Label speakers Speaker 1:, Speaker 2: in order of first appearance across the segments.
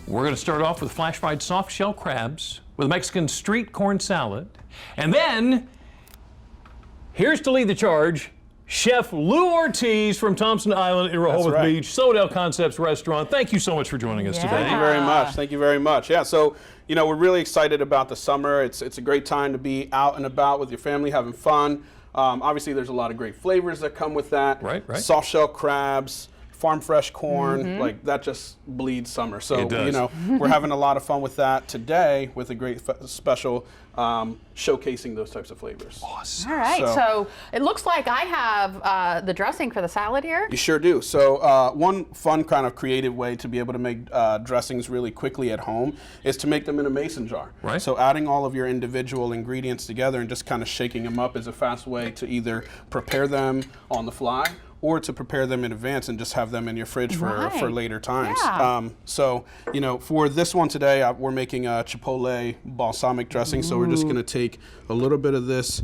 Speaker 1: We're going to start off with flash fried soft shell crabs with a Mexican street corn salad. And then, here's to lead the charge, Chef Lou Ortiz from Thompson Island in Rehoboth Beach, Sodell Concepts Restaurant. Thank you so much for joining us today.
Speaker 2: Thank you very much. Thank you very much. Yeah, so, you know, we're really excited about the summer. It's a great time to be out and about with your family, having fun. Obviously, there's a lot of great flavors that come with that.
Speaker 1: Right.
Speaker 2: Soft shell crabs, farm fresh corn, like that just bleeds summer. So, you know, we're having a lot of fun with that today with a great special showcasing those types of flavors.
Speaker 3: Awesome. All right, so it looks like I have the dressing for the salad here.
Speaker 2: You sure do. So one fun kind of creative way to be able to make dressings really quickly at home is to make them in a mason jar.
Speaker 1: Right.
Speaker 2: So adding all of your individual ingredients together and just kind of shaking them up is a fast way to either prepare them on the fly or to prepare them in advance and just have them in your fridge for later times.
Speaker 3: Yeah.
Speaker 2: So, you know, for this one today, we're making a Chipotle balsamic dressing. So we're just gonna take a little bit of this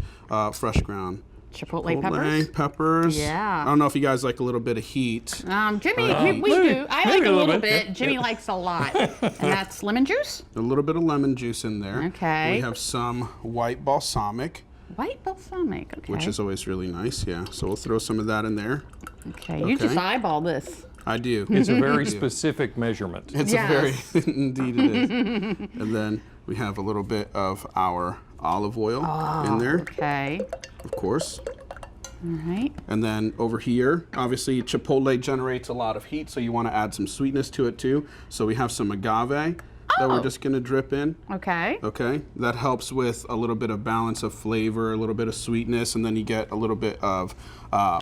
Speaker 2: fresh ground
Speaker 3: Chipotle
Speaker 2: peppers.
Speaker 3: Yeah.
Speaker 2: I don't know if you guys like a little bit of heat.
Speaker 3: Jimmy, we do. I like a little bit. Jimmy likes a lot. And that's lemon juice?
Speaker 2: A little bit of lemon juice in there.
Speaker 3: Okay.
Speaker 2: We have some white balsamic.
Speaker 3: White balsamic, okay.
Speaker 2: Which is always really nice, yeah. So we'll throw some of that in there.
Speaker 3: Okay, you just eyeball this.
Speaker 2: I do.
Speaker 1: It's a very specific measurement.
Speaker 2: It's a very, indeed it is. And then we have a little bit of our olive oil in there.
Speaker 3: Okay.
Speaker 2: Of course.
Speaker 3: All right.
Speaker 2: And then over here, obviously Chipotle generates a lot of heat, so you want to add some sweetness to it too. So we have some agave that we're just gonna drip in.
Speaker 3: Okay.
Speaker 2: Okay, that helps with a little bit of balance of flavor, a little bit of sweetness, and then you get a little bit of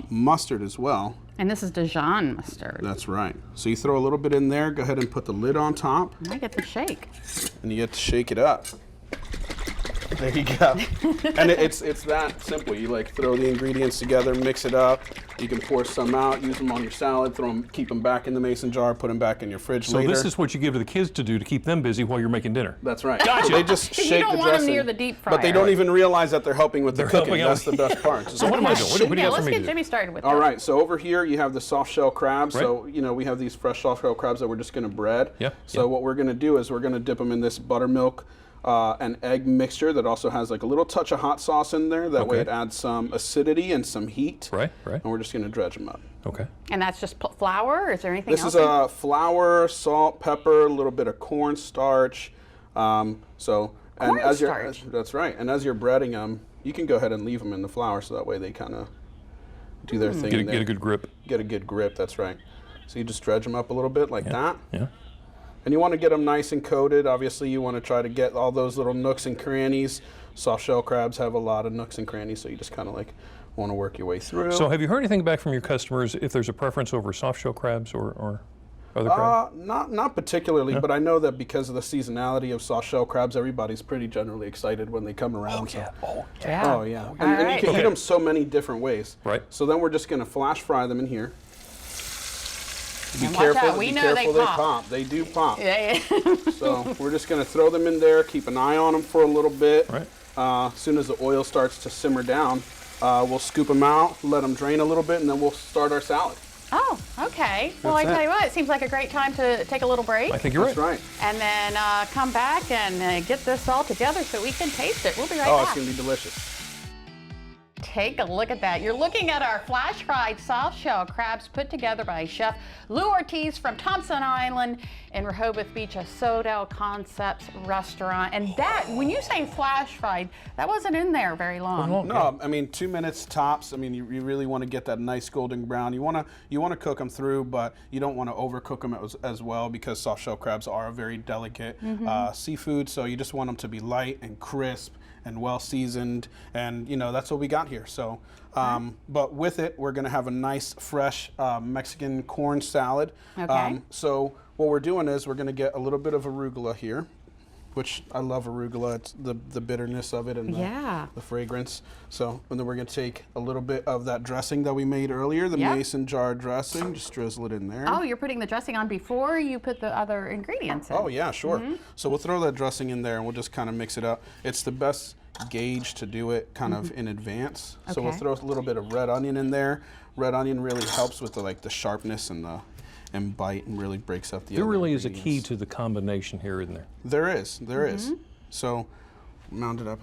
Speaker 2: mustard as well.
Speaker 3: And this is Dijon mustard.
Speaker 2: That's right. So you throw a little bit in there, go ahead and put the lid on top.
Speaker 3: I get to shake.
Speaker 2: And you get to shake it up. There you go. And it's that simple. You like throw the ingredients together, mix it up. You can pour some out, use them on your salad, keep them back in the mason jar, put them back in your fridge later.
Speaker 1: So this is what you give to the kids to do to keep them busy while you're making dinner.
Speaker 2: That's right.
Speaker 1: Gotcha.
Speaker 2: They just shake the dressing.
Speaker 3: You don't want them near the deep fryer.
Speaker 2: But they don't even realize that they're helping with the cooking. That's the best part.
Speaker 1: So what am I doing? What do you got for
Speaker 3: let's
Speaker 1: me
Speaker 3: get
Speaker 1: to do?
Speaker 3: Jimmy started with
Speaker 2: All right, so over here you have the soft shell crabs.
Speaker 1: Right.
Speaker 2: So, you know, we have these fresh soft shell crabs that we're just gonna bread.
Speaker 1: Yeah.
Speaker 2: So what we're gonna do is we're gonna dip them in this buttermilk and egg mixture that also has like a little touch of hot sauce in there. That way it adds some acidity and some heat.
Speaker 1: Right.
Speaker 2: And we're just gonna dredge them up.
Speaker 1: Okay.
Speaker 3: And that's just flour, or is there anything
Speaker 2: This
Speaker 3: else?
Speaker 2: is flour, salt, pepper, a little bit of cornstarch.
Speaker 3: Cornstarch?
Speaker 2: That's right. And as you're breading them, you can go ahead and leave them in the flour so that way they kind of do their thing.
Speaker 1: Get a good grip.
Speaker 2: Get a good grip, that's right. So you just dredge them up a little bit like that.
Speaker 1: Yeah.
Speaker 2: And you want to get them nice and coated. Obviously, you want to try to get all those little nooks and crannies. Soft shell crabs have a lot of nooks and crannies, so you just kind of like want to work your way through.
Speaker 1: So have you heard anything back from your customers if there's a preference over soft shell crabs or other crabs?
Speaker 2: Not particularly, but I know that because of the seasonality of soft shell crabs, everybody's pretty generally excited when they come around.
Speaker 1: Oh yeah.
Speaker 2: Oh yeah. And you can eat them so many different ways.
Speaker 1: Right.
Speaker 2: So then we're just going to flash fry them in here. Be
Speaker 3: And
Speaker 2: careful.
Speaker 3: watch out. We know
Speaker 2: careful,
Speaker 3: they pop.
Speaker 2: They do pop.
Speaker 3: Yeah.
Speaker 2: So we're just going to throw them in there, keep an eye on them for a little bit.
Speaker 1: Right.
Speaker 2: As soon as the oil starts to simmer down, we'll scoop them out, let them drain a little bit, and then we'll start our salad.
Speaker 3: Oh, okay. Well, I tell you what, it seems like a great time to take a little break.
Speaker 1: I think you're right.
Speaker 2: That's right.
Speaker 3: And then come back and get this all together so we can taste it. We'll be right
Speaker 2: Oh,
Speaker 3: back.
Speaker 2: it's going to be delicious.
Speaker 3: Take a look at that. You're looking at our flash fried soft shell crabs put together by Chef Lou Ortiz from Thompson Island in Rehoboth Beach, a Sodell Concepts restaurant. And that, when you say flash fried, that wasn't in there very long.
Speaker 2: No, I mean 2 minutes tops. I mean you really want to get that nice golden brown. You want to cook them through, but you don't want to overcook them as well because soft shell crabs are a very delicate seafood. So you just want them to be light and crisp and well seasoned, and you know that's what we got here. So, but with it, we're gonna have a nice fresh Mexican corn salad.
Speaker 3: Okay.
Speaker 2: So what we're doing is we're gonna get a little bit of arugula here, which I love arugula. It's the bitterness of it and the fragrance. So, and then we're gonna take a little bit of that dressing that we made earlier, the mason jar dressing, just drizzle it in there.
Speaker 3: Oh, you're putting the dressing on before you put the other ingredients in.
Speaker 2: Oh yeah, sure. So we'll throw that dressing in there and we'll just kind of mix it up. It's the best gauge to do it kind of in advance. So we'll throw a little bit of red onion in there. Red onion really helps with the sharpness and and bite and really breaks up the
Speaker 1: There
Speaker 2: other
Speaker 1: really is a key
Speaker 2: ingredients.
Speaker 1: to the combination here, isn't there?
Speaker 2: There is, there is. So mount it up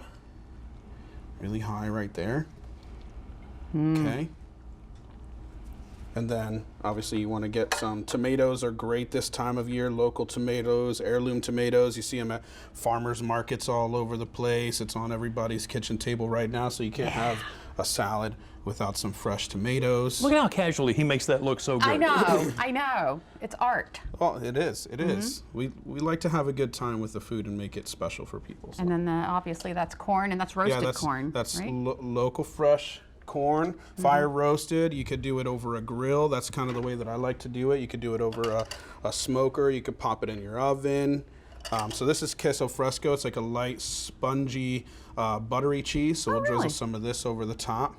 Speaker 2: really high right there. Okay. And then obviously you want to get some tomatoes are great this time of year, local tomatoes, heirloom tomatoes. You see them at farmers markets all over the place. It's on everybody's kitchen table right now, so you can't have a salad without some fresh tomatoes.
Speaker 1: Look at how casually he makes that look so good.
Speaker 3: I know, I know. It's art.
Speaker 2: Well, it is, it is. We like to have a good time with the food and make it special for people. So.
Speaker 3: And then obviously that's corn, and that's roasted
Speaker 2: that's
Speaker 3: corn.
Speaker 2: That's
Speaker 3: right?
Speaker 2: local fresh corn, fire roasted. You could do it over a grill. That's kind of the way that I like to do it. You could do it over a smoker. You could pop it in your oven. So this is Queso Fresco. It's like a light, spongy, buttery cheese. So we'll drizzle some of this over the top.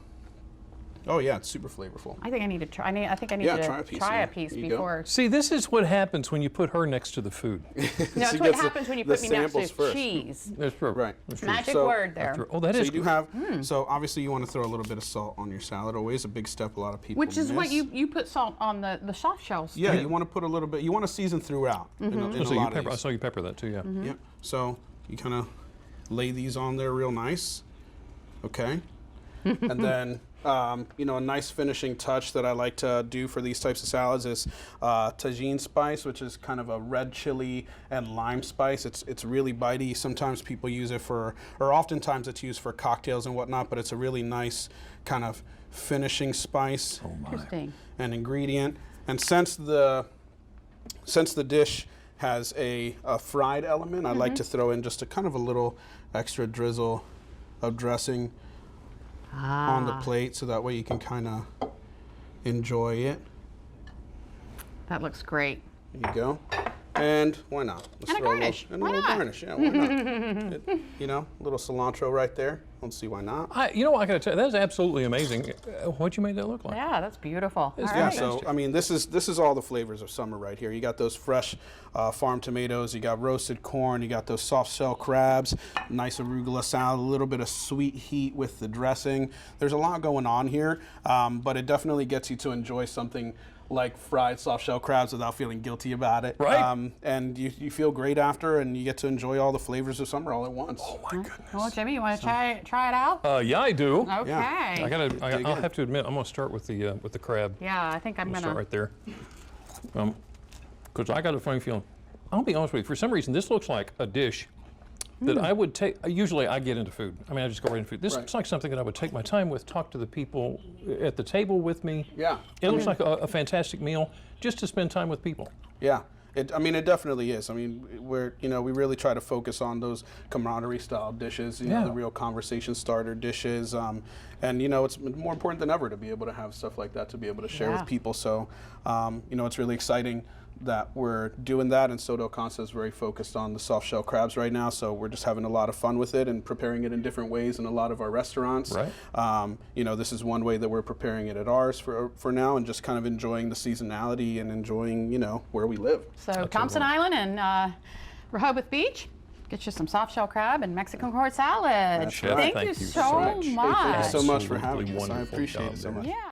Speaker 2: Oh yeah, it's super flavorful.
Speaker 3: I think I need to try. I think I need
Speaker 2: Yeah,
Speaker 3: to
Speaker 2: try a piece, yeah.
Speaker 3: piece
Speaker 2: There you go.
Speaker 3: before.
Speaker 1: See, this is what happens when you put her next to the food.
Speaker 3: No,
Speaker 2: She
Speaker 3: that's what
Speaker 2: gets
Speaker 3: happens when you
Speaker 2: the
Speaker 3: put me next to
Speaker 2: samples first.
Speaker 3: cheese.
Speaker 1: That's true.
Speaker 2: Right.
Speaker 1: That's true.
Speaker 3: Magic
Speaker 2: So-
Speaker 3: word there.
Speaker 1: Oh, that
Speaker 2: So
Speaker 1: is
Speaker 2: you do
Speaker 1: good.
Speaker 2: have, so obviously you want to throw a little bit of salt on your salad. Always a big step a lot of people
Speaker 3: Which is what
Speaker 2: miss.
Speaker 3: you put salt on the soft shells.
Speaker 2: Yeah, you want to put a little bit, you want to season throughout. In a
Speaker 1: So you
Speaker 2: lot of
Speaker 1: pepper, I
Speaker 2: these.
Speaker 1: saw you pepper that too, yeah.
Speaker 2: Yep. So you kind of lay these on there real nice. Okay. And then, you know, a nice finishing touch that I like to do for these types of salads is Tajin spice, which is kind of a red chili and lime spice. It's really bitey. Sometimes people use it for, or oftentimes it's used for cocktails and whatnot, but it's a really nice kind of finishing spice
Speaker 3: Interesting.
Speaker 2: and ingredient. And since the dish has a fried element, I like to throw in just a kind of a little extra drizzle of dressing on the plate, so that way you can kind of enjoy it.
Speaker 3: That looks great.
Speaker 2: There you go. And why not? Let's
Speaker 3: And a
Speaker 2: throw
Speaker 3: garnish.
Speaker 2: and
Speaker 3: Why
Speaker 2: a little
Speaker 3: not?
Speaker 2: garnish. Yeah, why not? You know, a little cilantro right there. Let's see why not.
Speaker 1: You know what, I gotta tell you, that's absolutely amazing. What'd you make that look like?
Speaker 3: Yeah, that's beautiful.
Speaker 1: It's
Speaker 3: All
Speaker 2: Yeah,
Speaker 3: right.
Speaker 2: so I mean, this is all the flavors of summer right here. You got those fresh farm tomatoes, you got roasted corn, you got those soft shell crabs, nice arugula salad, a little bit of sweet heat with the dressing. There's a lot going on here, but it definitely gets you to enjoy something like fried soft shell crabs without feeling guilty about it.
Speaker 1: Right.
Speaker 2: And you feel great after, and you get to enjoy all the flavors of summer all at once.
Speaker 1: Oh my goodness.
Speaker 3: Well, Jimmy, you want to try it out?
Speaker 1: Yeah, I do.
Speaker 3: Okay.
Speaker 1: I'll have to admit, I'm gonna start with the crab.
Speaker 3: Yeah, I think I'm
Speaker 1: Start
Speaker 3: gonna.
Speaker 1: right there. Because I got a funny feeling. I'll be honest with you. For some reason, this looks like a dish that I would take. Usually, I get into food. I mean, I just go right into food. This looks like something that I would take my time with, talk to the people at the table with me.
Speaker 2: Yeah.
Speaker 1: It looks like a fantastic meal just to spend time with people.
Speaker 2: Yeah, I mean, it definitely is. I mean, we really try to focus on those camaraderie style dishes, you know, the real conversation starter dishes. And, you know, it's more important than ever to be able to have stuff like that to be able to share with people. So, you know, it's really exciting that we're doing that, and Soto Consta is very focused on the soft shell crabs right now, so we're just having a lot of fun with it and preparing it in different ways in a lot of our restaurants.
Speaker 1: Right.
Speaker 2: You know, this is one way that we're preparing it at ours for now, and just kind of enjoying the seasonality and enjoying, you know, where we live.
Speaker 3: So Thompson Island and Rehoboth Beach, get you some soft shell crab and Mexican corn salad.
Speaker 2: That's right.
Speaker 3: Thank you so much.
Speaker 2: Thank you so much for having
Speaker 1: Absolutely
Speaker 2: us. I
Speaker 1: wonderful
Speaker 2: appreciate
Speaker 1: job
Speaker 2: it so
Speaker 1: there.
Speaker 2: much.
Speaker 3: Yeah.